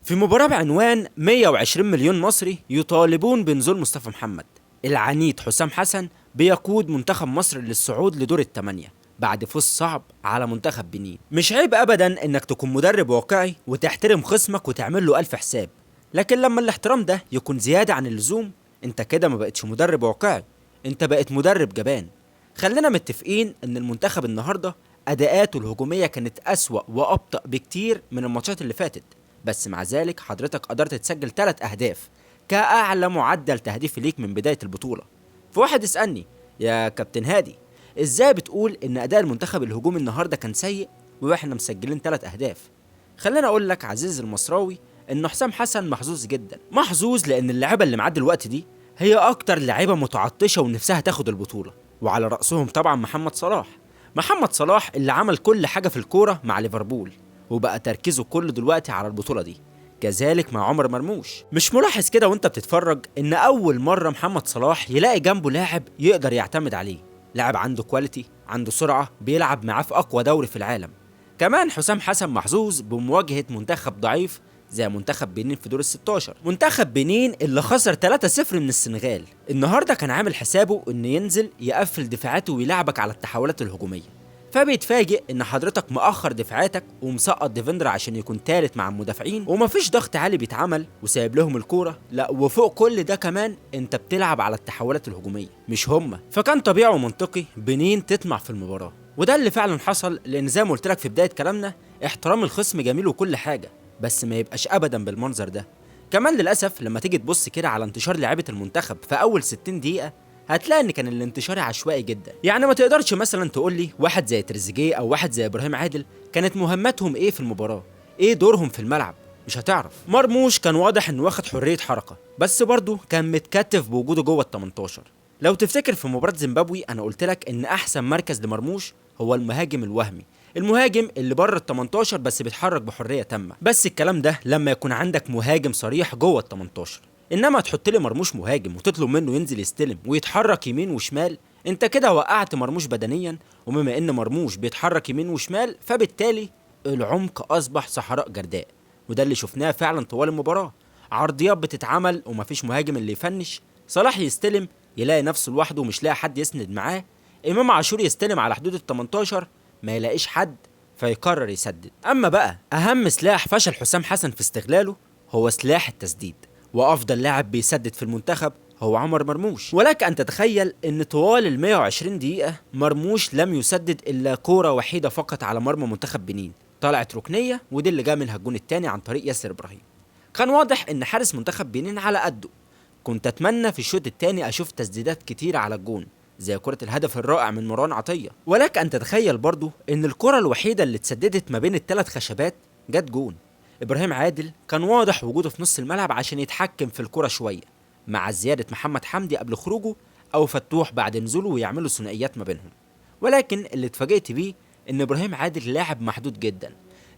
في مباراة بعنوان 120 مليون مصري يطالبون بنزول مصطفى محمد، العنيد حسام حسن بيقود منتخب مصر للصعود لدور الثمانية بعد فوز صعب على منتخب بنين. مش عيب ابدا انك تكون مدرب واقعي وتحترم خصمك وتعمل له الف حساب، لكن لما الاحترام ده يكون زيادة عن اللزوم انت كده ما بقتش مدرب واقعي، انت بقيت مدرب جبان. خلينا متفقين ان المنتخب النهارده اداءاته الهجومية كانت اسوأ وابطأ بكتير من الماتشات اللي فاتت، بس مع ذلك حضرتك قدرت تسجل 3 أهداف كأعلى معدل تهديف ليك من بداية البطولة. فواحد يسألني يا كابتن هادي، ازاي بتقول ان اداء المنتخب الهجومي النهارده كان سيء واحنا مسجلين 3 أهداف؟ خلينا اقول لك عزيزي المصراوي ان حسام حسن محظوظ جدا، محظوظ لان اللعيبه اللي معاه دلوقتي دي هي اكتر لعيبه متعطشه ونفسها تاخد البطوله، وعلى رأسهم طبعا محمد صلاح. محمد صلاح اللي عمل كل حاجه في الكوره مع ليفربول وبقى تركيزه كله دلوقتي على البطولة دي. كذلك مع عمر مرموش. مش ملاحظ كده وانت بتتفرج ان اول مرة محمد صلاح يلاقي جنبه لاعب يقدر يعتمد عليه، لاعب عنده كواليتي، عنده سرعة، بيلعب معاه في اقوى دوري في العالم. كمان حسام حسن محظوظ بمواجهة منتخب ضعيف زي منتخب بنين في دور ال16. منتخب بنين اللي خسر 3-0 من السنغال، النهارده كان عامل حسابه ان ينزل يقفل دفاعاته ويلعبك على التحولات الهجومية، فبيتفاجئ ان حضرتك مأخر دفاعاتك ومسقط ديفندر عشان يكون تالت مع المدافعين ومفيش ضغط عالي بيتعمل وسايب لهم الكوره، لا وفوق كل ده كمان انت بتلعب على التحولات الهجوميه مش هما. فكان طبيعي ومنطقي بنين تطمع في المباراه، وده اللي فعلا حصل، لان زي ما قلت لك في بدايه كلامنا احترام الخصم جميل وكل حاجه، بس ما يبقاش ابدا بالمنظر ده. كمان للاسف لما تيجي تبص كده على انتشار لعيبه المنتخب في اول 60 دقيقه هتلاقي ان كان الانتشار عشوائي جدا. يعني ما تقدرش مثلا تقول لي واحد زي تريزيجيه او واحد زي ابراهيم عادل كانت مهمتهم ايه في المباراه، ايه دورهم في الملعب، مش هتعرف. مرموش كان واضح انه واخد حريه حركه، بس برضه كان متكتف بوجوده جوه ال 18. لو تفتكر في مباراه زيمبابوي انا قلت لك ان احسن مركز لمرموش هو المهاجم الوهمي، المهاجم اللي بره ال 18 بس بيتحرك بحريه تامه. بس الكلام ده لما يكون عندك مهاجم صريح جوه ال 18، انما تحط لي مرموش مهاجم وتطلب منه ينزل يستلم ويتحرك يمين وشمال، انت كده وقعت مرموش بدنيا، وبما ان مرموش بيتحرك يمين وشمال فبالتالي العمق اصبح صحراء جرداء، وده اللي شفناه فعلا طوال المباراه. عرضيات بتتعمل ومفيش مهاجم اللي يفنش، صلاح يستلم يلاقي نفسه لوحده ومش لاقي حد يسند معاه، امام عاشور يستلم على حدود ال 18 ما يلاقيش حد فيقرر يسدد. اما بقى اهم سلاح فشل حسام حسن في استغلاله هو سلاح التسديد، وافضل لاعب بيسدد في المنتخب هو عمر مرموش. ولك ان تتخيل ان طوال ال 120 دقيقة مرموش لم يسدد الا كورة وحيدة فقط على مرمى منتخب بنين، طلعت ركنية ودي اللي جا منها الجون الثاني عن طريق ياسر ابراهيم. كان واضح ان حارس منتخب بنين على قده، كنت اتمنى في الشوط الثاني اشوف تسديدات كتيرة على الجون زي كرة الهدف الرائع من مروان عطية. ولك ان تتخيل برضو ان الكرة الوحيدة اللي اتسددت ما بين الثلاث خشبات جت جون. ابراهيم عادل كان واضح وجوده في نص الملعب عشان يتحكم في الكرة شوية، مع زيادة محمد حمدي قبل خروجه او فتوح بعد نزوله ويعملوا ثنائيات ما بينهم. ولكن اللي اتفاجئت بيه ان ابراهيم عادل لاعب محدود جدا،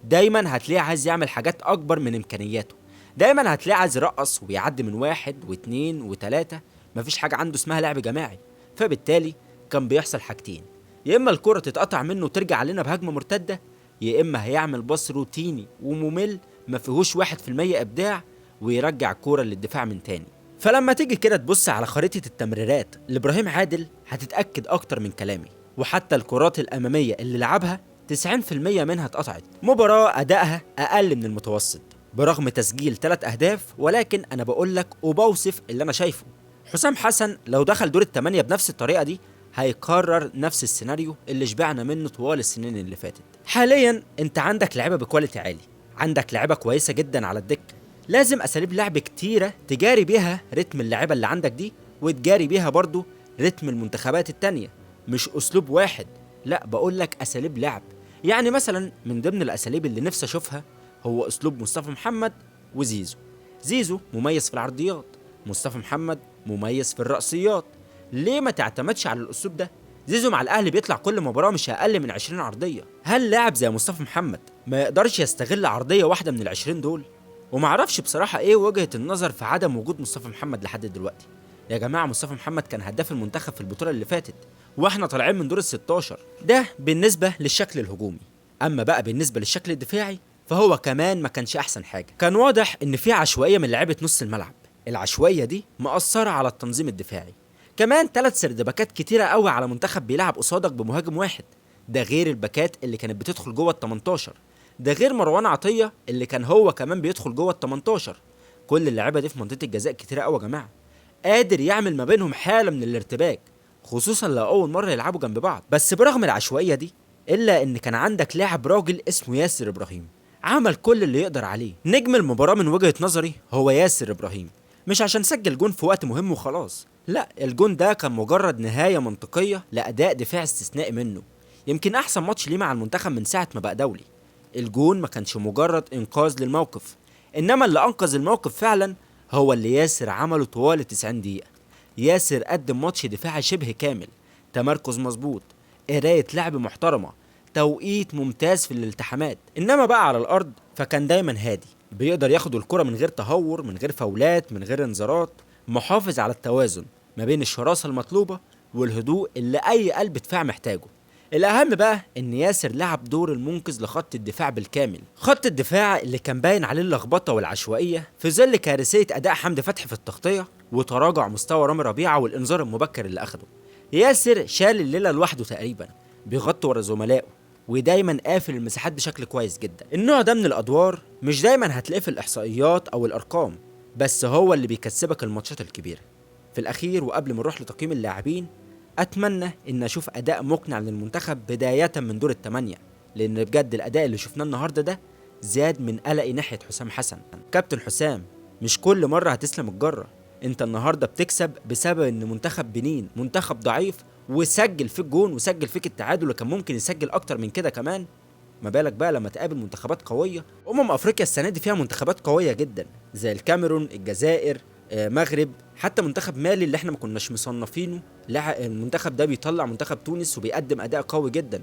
دايما هتلاقيه عايز يعمل حاجات اكبر من امكانياته، دايما هتلاقيه عايز يرقص ويعدي من 1 و2 و3، مفيش حاجة عنده اسمها لعب جماعي. فبالتالي كان بيحصل حاجتين، يا اما الكرة تتقطع منه وترجع علينا بهجمة مرتدة، يا اما هيعمل باص روتيني وممل ما فيهوش 1% ابداع ويرجع الكوره للدفاع من تاني. فلما تيجي كده تبص على خريطة التمريرات لابراهيم عادل هتتأكد اكتر من كلامي، وحتى الكرات الامامية اللي لعبها 90% منها اتقطعت. مباراة ادائها اقل من المتوسط برغم تسجيل 3 اهداف، ولكن انا بقول لك وبوصف اللي انا شايفه. حسام حسن لو دخل دور الثمانية بنفس الطريقة دي هيكرر نفس السيناريو اللي شبعنا منه طوال السنين اللي فاتت. حاليا انت عندك لعيبه بكواليتي عالي، عندك لعيبه كويسه جدا على الدكه، لازم اساليب لعب كتيره تجاري بيها رتم اللعيبه اللي عندك دي وتجاري بيها برضو رتم المنتخبات التانية، مش اسلوب واحد، لا بقول لك اساليب لعب. يعني مثلا من ضمن الاساليب اللي نفسي اشوفها هو اسلوب مصطفى محمد وزيزو. زيزو مميز في العرضيات، مصطفى محمد مميز في الرأسيات، ليه ما تعتمدش على الاسلوب ده؟ زيزو مع الاهلي بيطلع كل مباراه مش اقل من 20 عرضيه، هل لاعب زي مصطفى محمد ما يقدرش يستغل عرضيه واحده من ال20 دول؟ ومعرفش بصراحه ايه وجهه النظر في عدم وجود مصطفى محمد لحد دلوقتي. يا جماعه مصطفى محمد كان هداف المنتخب في البطوله اللي فاتت واحنا طالعين من دور ال16، ده بالنسبه للشكل الهجومي. اما بقى بالنسبه للشكل الدفاعي فهو كمان ما كانش احسن حاجه. كان واضح ان في عشوائيه من لعيبه نص الملعب، العشوائيه دي مأثره على التنظيم الدفاعي. كمان 3 سردباكات كتيره قوي على منتخب بيلعب قصادك بمهاجم واحد، ده غير الباكات اللي كانت بتدخل جوه ال 18، ده غير مروان عطيه اللي كان هو كمان بيدخل جوه ال 18. كل اللعيبه دي في منطقه الجزاء كتيره قوي يا جماعه، قادر يعمل ما بينهم حاله من الارتباك، خصوصا لو اول مره يلعبوا جنب بعض. بس برغم العشوائيه دي الا ان كان عندك لاعب راجل اسمه ياسر ابراهيم، عمل كل اللي يقدر عليه. نجم المباراه من وجهه نظري هو ياسر ابراهيم، مش عشان سجل جون في وقت مهم وخلاص، لا، الجون ده كان مجرد نهايه منطقيه لاداء دفاع استثنائي منه، يمكن احسن ماتش ليه مع المنتخب من ساعه ما بقى دولي. الجون ما كانش مجرد انقاذ للموقف، انما اللي انقذ الموقف فعلا هو اللي ياسر عمله طوال 90 دقيقه. ياسر قدم ماتش دفاعي شبه كامل، تمركز مظبوط، قرايه لعب محترمه، توقيت ممتاز في الالتحامات. انما بقى على الارض فكان دايما هادي، بيقدر ياخد الكره من غير تهور، من غير فاولات، من غير انذارات، محافظ على التوازن ما بين الشراسه المطلوبه والهدوء اللي اي قلب دفاع محتاجه. الاهم بقى ان ياسر لعب دور المنقذ لخط الدفاع بالكامل، خط الدفاع اللي كان باين عليه اللخبطه والعشوائيه في ظل كارثيه اداء حمدي فتحي في التغطيه وتراجع مستوى رامي ربيعه والانذار المبكر اللي اخده. ياسر شال الليله لوحده تقريبا، بيغطي ورا زملائه ودايما قافل المساحات بشكل كويس جدا. النوع ده من الادوار مش دايما هتلاقيه في الاحصائيات او الارقام، بس هو اللي بيكسبك الماتشات الكبيره. في الاخير وقبل ما نروح لتقييم اللاعبين، اتمنى ان اشوف اداء مقنع للمنتخب بدايه من دور الثمانيه، لان بجد الاداء اللي شفناه النهارده ده زاد من قلقي ناحيه حسام حسن. كابتن حسام، مش كل مره هتسلم الجره، انت النهارده بتكسب بسبب ان منتخب بنين منتخب ضعيف وسجل فيك جون وسجل فيك التعادل، اللي كان ممكن يسجل اكتر من كده كمان. ما بالك بقى لما تقابل منتخبات قويه. افريقيا السنه دي فيها منتخبات قويه جدا زي الكاميرون، الجزائر، مغرب، حتى منتخب مالي اللي احنا ما كناش مصنفينه، لا، المنتخب ده بيطلع منتخب تونس وبيقدم اداء قوي جدا.